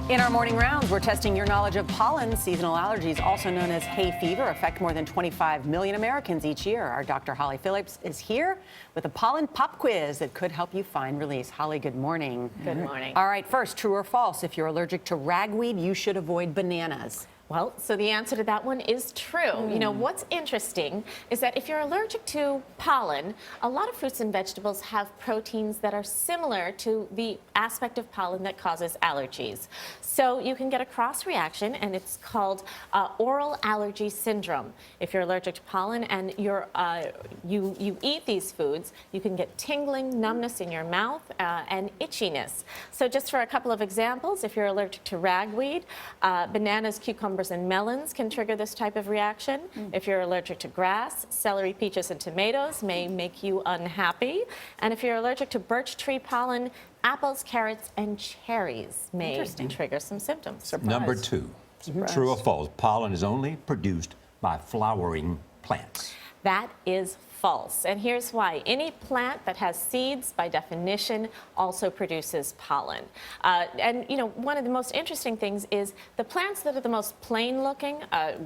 In our morning rounds, we're testing your knowledge of pollen. Seasonal allergies, also known as hay fever, affect more than 25 million Americans each year. Our Dr. Holly Phillips is here with a pollen pop quiz that could help you find release. Holly, good morning. Good morning. All right, first, true or false? If you're allergic to ragweed, you should avoid bananas. Well, so the answer to that one is true. You know, what's interesting is that if you're allergic to pollen, a lot of fruits and vegetables have proteins that are similar to the aspect of pollen that causes allergies. So you can get a cross reaction, and it's called oral allergy syndrome. If you're allergic to pollen and you eat these foods, you can get tingling, numbness in your mouth, and itchiness. So just for a couple of examples, if you're allergic to ragweed, bananas, cucumbers, and melons can trigger this type of reaction. If you're allergic to grass, celery, peaches, and tomatoes may make you unhappy. And if you're allergic to birch tree pollen, apples, carrots, and cherries may trigger some symptoms. Surprise. Number two, true or false, pollen is only produced by flowering plants. That is false, and here's why. Any plant that has seeds, by definition, also produces pollen. And you know, one of the most interesting things is the plants that are the most plain looking,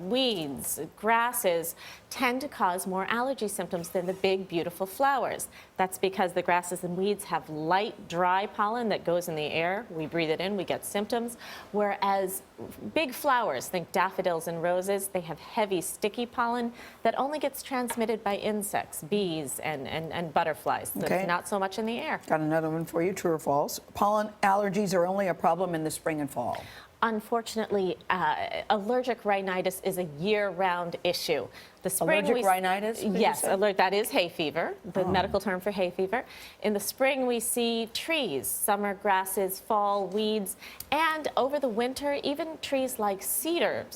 weeds, grasses, tend to cause more allergy symptoms than the big, beautiful flowers. That's because the grasses and weeds have light, dry pollen that goes in the air. We breathe it in, we get symptoms. Whereas big flowers, think daffodils and roses, they have heavy, sticky pollen that only gets transmitted by insects, bees, and butterflies. So it's not so much in the air. Got another one for you, true or false? Pollen allergies are only a problem in the spring and fall. Unfortunately, allergic rhinitis is a year-round issue. The spring allergic rhinitis? Yes, that is hay fever, the medical term for hay fever. In the spring, we see trees, summer grasses, fall weeds, and over the winter, even trees like cedar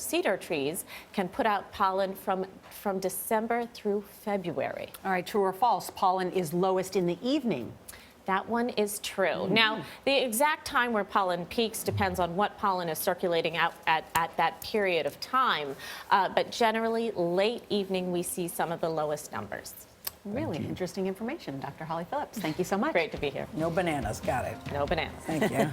trees can put out pollen from December through February. All right, true or false? Pollen is lowest in the evening. That one is true. Now, the exact time where pollen peaks depends on what pollen is circulating out at that period of time. But generally, late evening, we see some of the lowest numbers. Really interesting information, Dr. Holly Phillips. Thank you so much. Great to be here. No bananas, got it. No bananas. Thank you.